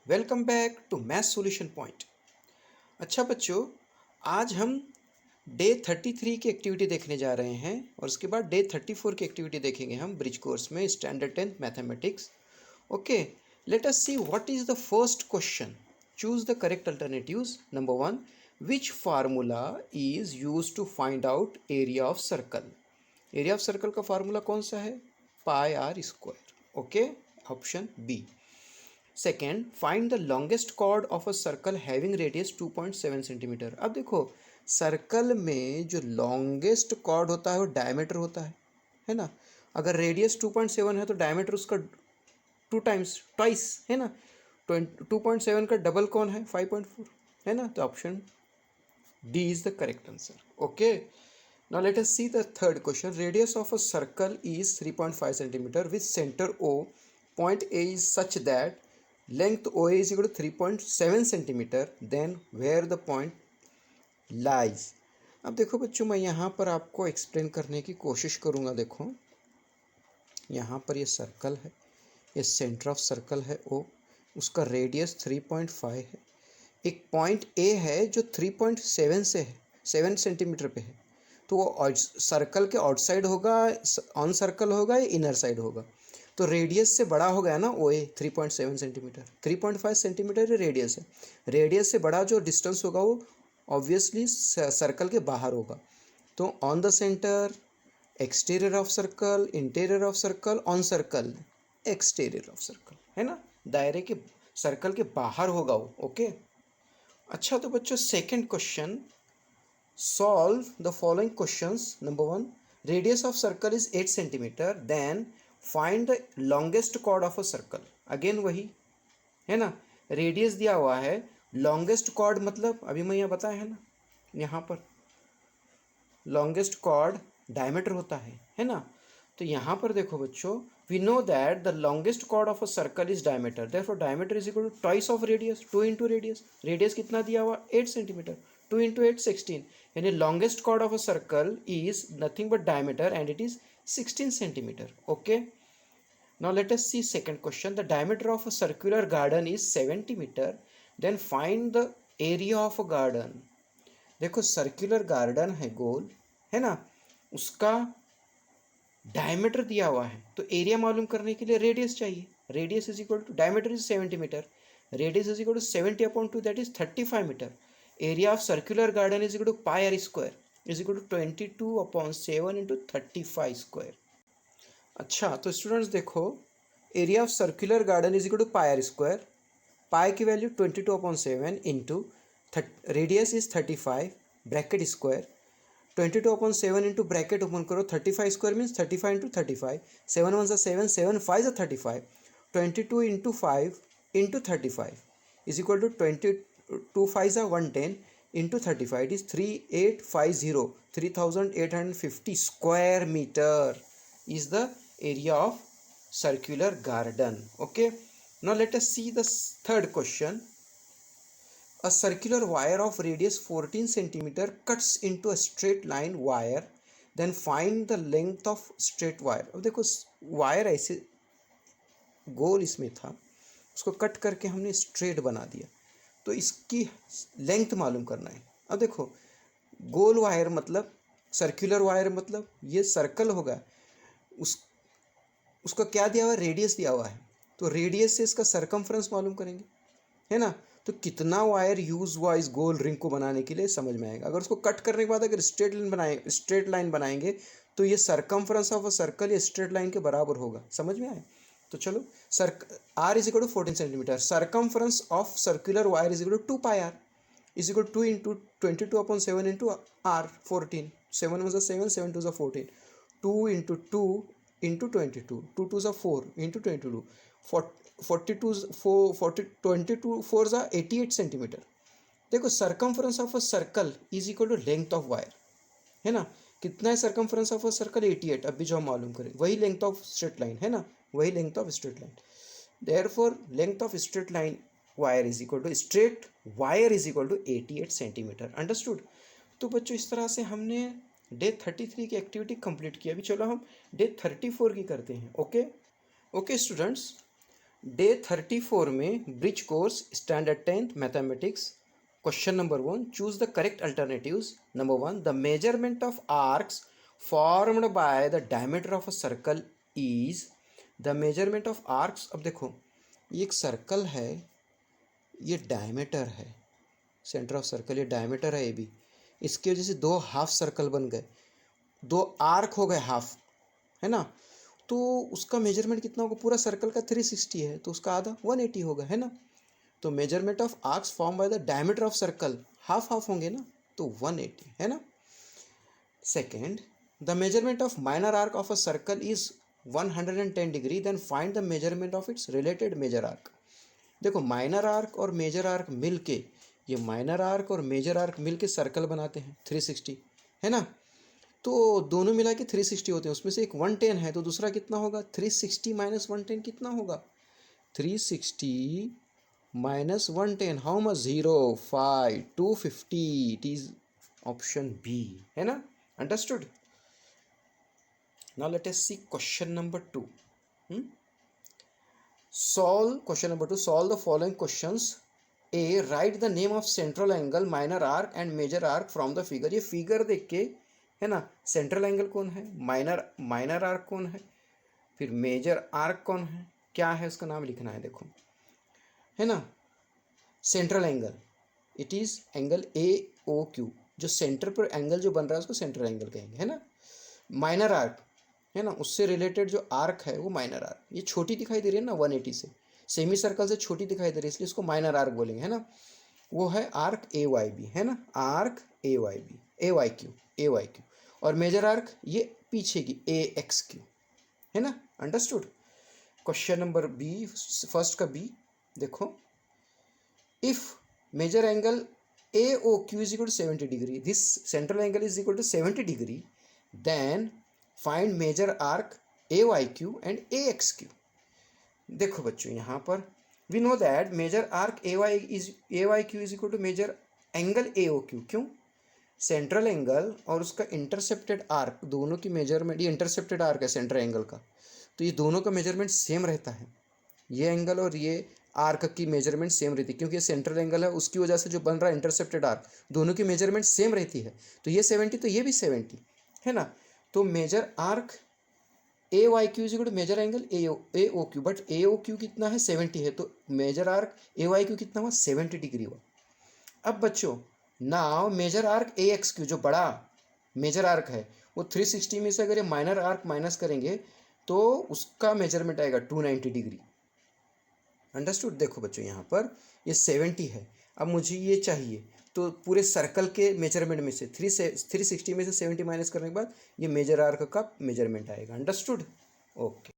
Welcome back to math solution point. अच्छा बच्चों, आज हम डे 33 की एक्टिविटी देखने जा रहे हैं और उसके बाद डे 34 की एक्टिविटी देखेंगे हम ब्रिज कोर्स में standard 10th mathematics. Okay, let us see what is the first question. Choose the correct alternatives. Number 1, which formula is use to find out area of circle. Area of circle का formula कौन सा है? Pi r square. Okay, option B. Second, find the longest chord of a circle having radius 2.7 centimetre. अब देखो, circle में जो longest chord होता है वो डायमीटर होता है ना। अगर रेडियस 2.7 है तो डायमीटर उसका टू टाइम्स ट्वाइस है ना। 2.7 का डबल कौन है? 5.4 है ना। तो option D is the correct answer. Okay, now let us see the third question. Radius of a circle is 3.5 centimeter with center O. Point A is such that length OA is equal to 3.7 centimeter. Then where the point lies? अब देखो बच्चों, मैं यहाँ पर आपको explain करने की कोशिश करूँगा। देखो, यहाँ पर ये सर्कल है, ये सेंटर ऑफ सर्कल है O, उसका रेडियस 3.5 है। एक पॉइंट ए है जो 3.7 से है, 7 सेंटीमीटर पे है। तो वो सर्कल के आउटसाइड होगा, ऑन सर्कल होगा या इनर साइड होगा? तो रेडियस से बड़ा हो गया ना ओ ए, 3.7 सेंटीमीटर। 3.5 सेंटीमीटर रेडियस है। रेडियस से बड़ा जो डिस्टेंस होगा वो ऑब्वियसली सर्कल के बाहर होगा। तो on the centre, exterior of circle, interior of circle, on circle, exterior of circle, है ना। दायरे के सर्कल के बाहर होगा वो। ओके, अच्छा तो बच्चों, second question, solve the following questions. Number 1, radius of circle is 8 centimetre, then find the longest chord of a circle. Again वही है ना, रेडियस दिया हुआ है, लॉन्गेस्ट कॉर्ड मतलब अभी मैं यहाँ बताया है ना, यहाँ पर लॉन्गेस्ट कॉर्ड डायमीटर होता है ना। तो यहाँ पर देखो बच्चों, we know that the longest chord of a circle is diameter, therefore diameter is equal to twice of radius, 2 into radius. Radius कितना दिया हुआ? 8 सेंटीमीटर। 2 इंटू 8 16, यानी longest chord of a circle is nothing but diameter and it is 16 centimetre. Okay, now let us see second question. The diameter of a circular garden is 70 meter, then find the area of a garden. देखो, circular garden है, गोल है ना, उसका diameter दिया हुआ है, तो area मालूम करने के लिए रेडियस चाहिए। Radius is equal to, diameter is 70 metre, radius is equal to 70/2, that is 35 metre. Area of circular garden is equal to pi r square is equal to 22/7 into 35 square. अच्छा तो students देखो, area of circular garden is equal to pi r square. पाई की value 22/7 into radius is 35 bracket square. 22/7 into bracket open करो, 35 square means 35 into 35, 7 1 7, 7 5 35, 22 into 5 into 35 is equal to 22 5 110 into 35, it is 3850, 3850 square metre is the area of circular garden. Okay, now let us see the third question. A circular wire of radius 14 centimeter cuts into a straight line wire, then find the length of straight wire. अब देखो, wire ऐसे गोल इसमें था, उसको cut करके हमने straight बना दिया, तो इसकी लेंथ मालूम करना है। अब देखो, गोल वायर मतलब, सर्कुलर वायर मतलब ये सर्कल होगा, उसका क्या दिया हुआ है? रेडियस दिया हुआ है। तो रेडियस से इसका सरकमफ्रेंस मालूम करेंगे, है ना। तो कितना वायर यूज हुआ इस गोल रिंग को बनाने के लिए समझ में आएगा। अगर उसको कट करने के बाद अगर स्ट्रेट लाइन बनाएंगे तो ये सरकमफ्रेंस ऑफ अ सर्कल ये स्ट्रेट लाइन के बराबर होगा। समझ में आए? तो चलो, R is equal to 14 centimetre, circumference of circular wire is equal to 2 pi R is equal to 2 into 22/7 into R 14, 7 1 7, 7 2 14, 2 into 2 into 22, 2 2 4 into 22, 42 4 40 22 4 88 centimetre. देखो, circumference of a circle is equal to length of wire, है ना। कितना है circumference of a circle? 88। अभी जो हम मालूम करें वही लेंथ ऑफ स्ट्रेट लाइन, है ना, वही length of straight line. Therefore length of straight line wire is equal to, straight wire is equal to 88 centimetre. Understood? तो बच्चों, इस तरह से हमने डे 33 की एक्टिविटी कंप्लीट की। अभी चलो हम डे 34 की करते हैं। ओके ओके स्टूडेंट्स, डे 34 में bridge course standard 10th mathematics question number 1 choose the correct alternatives. Number 1 the measurement of arcs formed by the diameter of a circle is. The measurement of arcs, अब देखो ये एक circle है, ये diameter है, centre of circle ये diameter है, ये भी इसकी वजह से दो हाफ सर्कल बन गए, दो आर्क हो गए हाफ, है ना। तो उसका मेजरमेंट कितना होगा, पूरा सर्कल का 360 है तो उसका आधा 180 होगा, है ना। तो measurement of arcs form by the diameter of circle half half होंगे ना, तो 180 है ना। Second, the measurement of minor arc of a circle is 110 degree, then find the measurement of its related major arc. देखो minor arc और major arc मिलके, ये minor arc और मेजर आर्क मिलके सर्कल बनाते हैं 360, है ना। तो दोनों मिला के 360 होते हैं, उसमें से एक 110 है तो दूसरा कितना होगा, 360 माइनस 110 कितना होगा, 360 minus 110 how much, 0 5 250, it is option B, है ना। Understood. Now let us see question number 2। solve question number 2, solve the following questions। A, write the name of central angle, minor arc and major arc from the figure। ये figure देख के, है ना, central angle कौन है, minor arc कौन है, फिर मेजर आर्क कौन है, क्या है उसका नाम लिखना है, देखो, है ना। Central angle, it is angle AOQ, जो सेंटर पर एंगल जो बन रहा है उसको सेंट्रल एंगल कहेंगे, है ना। माइनर आर्क, है ना, उससे रिलेटेड जो आर्क है वो माइनर आर्क, ये छोटी दिखाई दे रही है ना 180 से, सेमी सर्कल से छोटी दिखाई दे रही है इसलिए इसको माइनर आर्क बोलेंगे, है ना। वो है आर्क AYB, है ना, आर्क AYQ। और मेजर आर्क ये पीछे की AXQ, है ना। Understood. Question number B, first का बी देखो, if major angle AOQ is equal to 70 degree, this central angle is equal to 70 degree, then find major arc AYQ and AXQ। देखो बच्चों यहाँ पर we know that major arc AYQ is equal to major angle AOQ। क्यों, central angle और उसका intercepted arc दोनों की measurement, ये इंटरसेप्टेड आर्क है सेंट्रल एंगल का, तो ये दोनों का मेजरमेंट सेम रहता है, ये एंगल और ये आर्क की मेजरमेंट सेम रहती है, क्योंकि ये सेंट्रल एंगल है उसकी वजह से जो बन रहा है इंटरसेप्टेड आर्क, दोनों की मेजरमेंट सेम रहती है, तो ये 70 तो ये भी 70, है ना। तो major arc AYQ is equal to major angle AOQ, but AOQ कितना है 70 है, तो मेजर आर्क AYQ कितना हुआ 70 डिग्री हुआ। अब बच्चों नाउ मेजर आर्क AXQ जो बड़ा मेजर आर्क है वो 360 में से अगर ये माइनर आर्क माइनस करेंगे तो उसका मेजरमेंट आएगा 290 डिग्री। अंडरस्टूड। देखो बच्चों यहाँ पर ये 70 है, अब मुझे ये चाहिए, तो पूरे सर्कल के मेजरमेंट में से 360 में से 70 माइनस करने के बाद ये मेजर आर्क का मेजरमेंट आएगा। अंडरस्टूड। ओके।